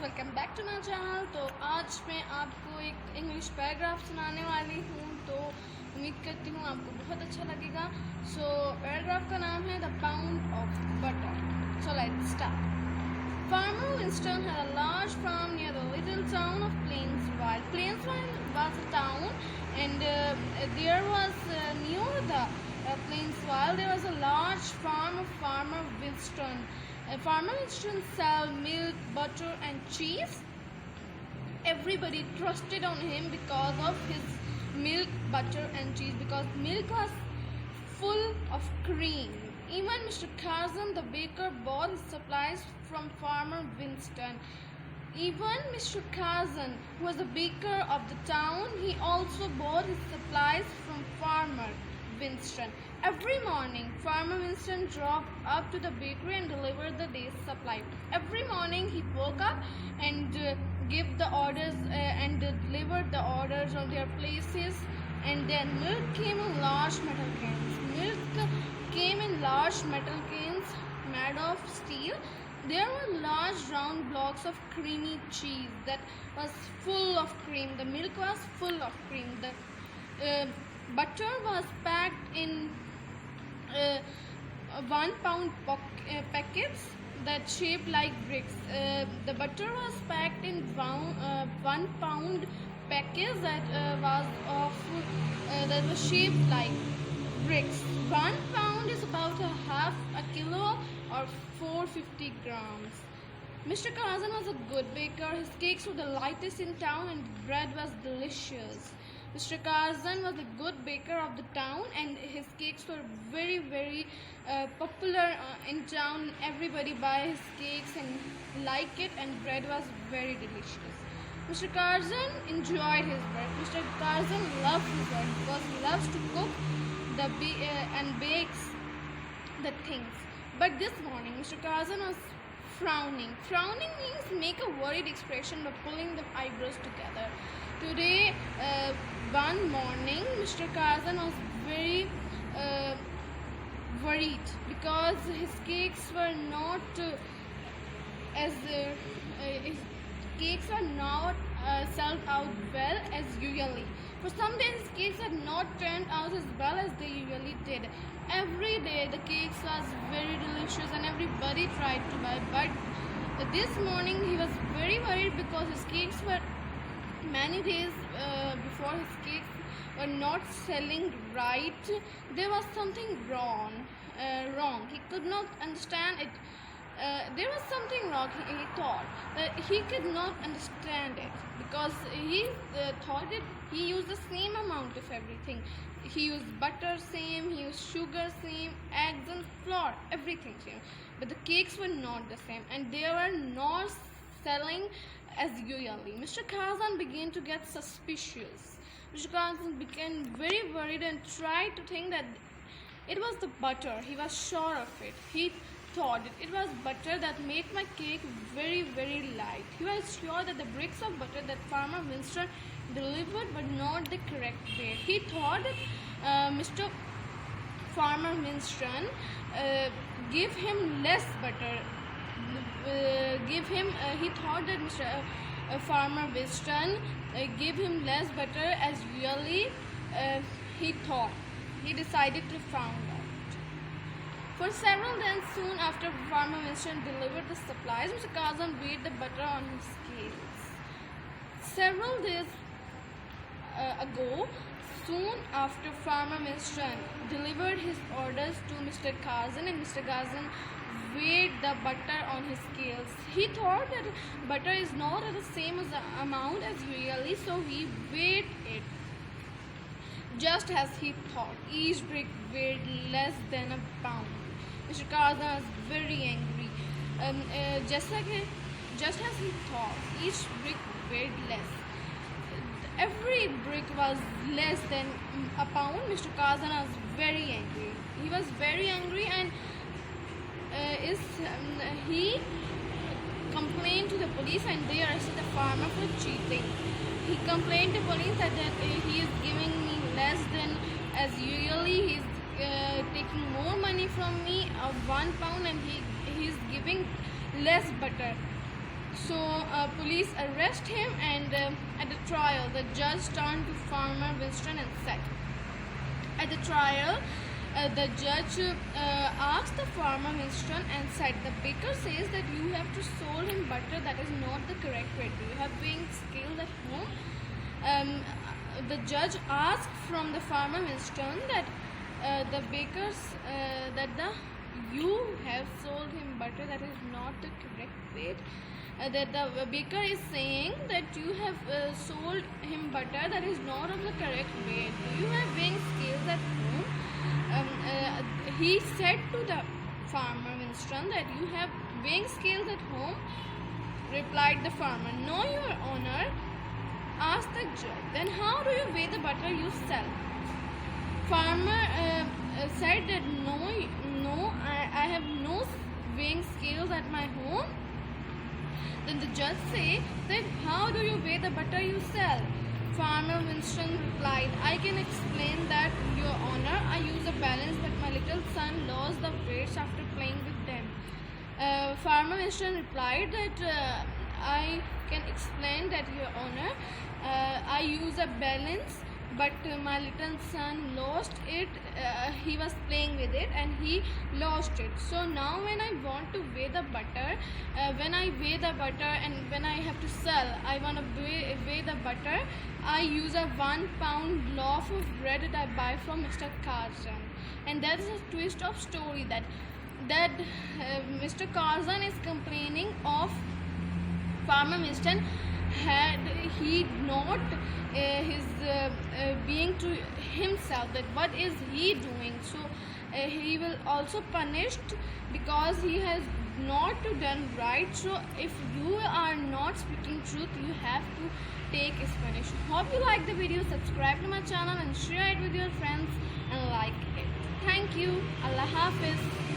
Welcome back to my channel. तो आज मैं आपको एक इंग्लिश पैराग्राफ सुनाने वाली हूँ, तो उम्मीद करती हूँ आपको बहुत अच्छा लगेगा। पैराग्राफ का नाम है the pound of butter. So let's start. Farmer Winston had a large farm near the little town of Plainsville. Plainsville was a town, and there was near the Plainsville there was a large farm of Farmer Winston. Farmer Winston sold milk, butter, and cheese. Everybody trusted on him because of his milk, butter, and cheese. Because milk was full of cream. Even Mr. Carson, the baker, bought his supplies from Farmer Winston. Even Mr. Carson, who was the baker of the town, he also bought his supplies from Farmer Winston. Every morning, Farmer Winston drove up to the bakery and delivered the day's supply. Every morning, he woke up and gave the orders and delivered the orders on their places. And then milk came in large metal cans. Milk came in large metal cans made of steel. There were large round blocks of creamy cheese that was full of cream. The milk was full of cream. The butter was packed in 1 pound packets that shaped like bricks. The butter was packed in 1 pound packets that was shaped like bricks. 1 pound is about a kilo or 450 grams. Mr. Carson was a good baker. His cakes were the lightest in town and the bread was delicious. Mr. Carson was a good baker of the town and his cakes were very popular in town. Everybody buy his cakes and like it, and bread was very delicious. Mr. Carson enjoyed his work. Mr. Carson loved his work because he loves to cook and bakes the things. But this morning, Mr. Carson was frowning. Frowning means make a worried expression by pulling the eyebrows together. Today, one morning, Mr. Carson was very worried because his cakes were not sold out well as usually. For some days, his cakes had not turned out as well as they usually did. Every day, the cakes was very delicious and everybody tried to buy. But this morning, he was very worried because his cakes were many days before his cakes were not selling right. There was something wrong. He could not understand it. There was something wrong, he thought. He could not understand it because he thought that he used the same amount of everything. He used butter same, he used sugar same, eggs and flour, everything same. But the cakes were not the same and they were not selling as usually. Mr. Carson began to get suspicious. Mr. Carson became very worried and tried to think that it was the butter. He was sure of it. He thought it was butter that made my cake very light. He was sure that the bricks of butter that Farmer Winston delivered were not the correct weight. He thought that Mr. Farmer Winston gave him less butter. He thought that Mr. Farmer Winston gave him less butter as really he thought. He decided to find out. For several days soon after Farmer Winston delivered the supplies, Mr. Carson weighed the butter on his scales. Several days ago, soon after Farmer Winston delivered his orders to Mr. Carson, and Mr. Carson weighed the butter on his scales. He thought that butter is not at the same amount as usually, so he weighed it. Just as he thought, each brick weighed less than a pound. Mr. Carson was very angry. Just as he thought, each brick weighed less. Every brick was less than a pound. Mr. Carson was very angry. He was very angry and he complained to the police and they arrested the farmer for cheating. He complained to police that he is giving me less than as usually. He is taking more money from me of 1 pound and he is giving less butter. So police arrest him, and at the trial, the judge turned to Farmer Winston and said, at the trial, the judge asked the Farmer Winston and said, the baker says that you have to sold him butter. That is not the correct way. Do you have weighing scales at home? The judge asked from the Farmer Winston that the bakers you have sold him butter. That is not the correct weight. That the baker is saying that you have sold him butter that is not of the correct weight. Do you have weighing scales at home? He said to the Farmer Winston that you have weighing scales at home. Replied the farmer, no, your honor. Asked the judge, then how do you weigh the butter you sell? Farmer said that no, I have no weighing scales at my home. Then the judge said that how do you weigh the butter you sell? Farmer Winston replied, I can explain that, your honor. I use a balance, but my little son lost the weights after playing with them. Farmer Winston replied that I can explain that, your honor. I use a balance, but my little son lost it. He was playing with it and he lost it. So now when I want to weigh the butter, when I weigh the butter and when I have to sell, I want to weigh the butter, I use a 1 pound loaf of bread that I buy from Mr. Carson. And that is a twist of story, that Mr. Carson is complaining of Farmer Winston had he not his being to himself, that what is he doing. So he will also punished because he has not done right. So if you are not speaking truth, you have to take his punishment. Hope you like the video. Subscribe to my channel and share it with your friends and like it. Thank you. Allah Hafiz.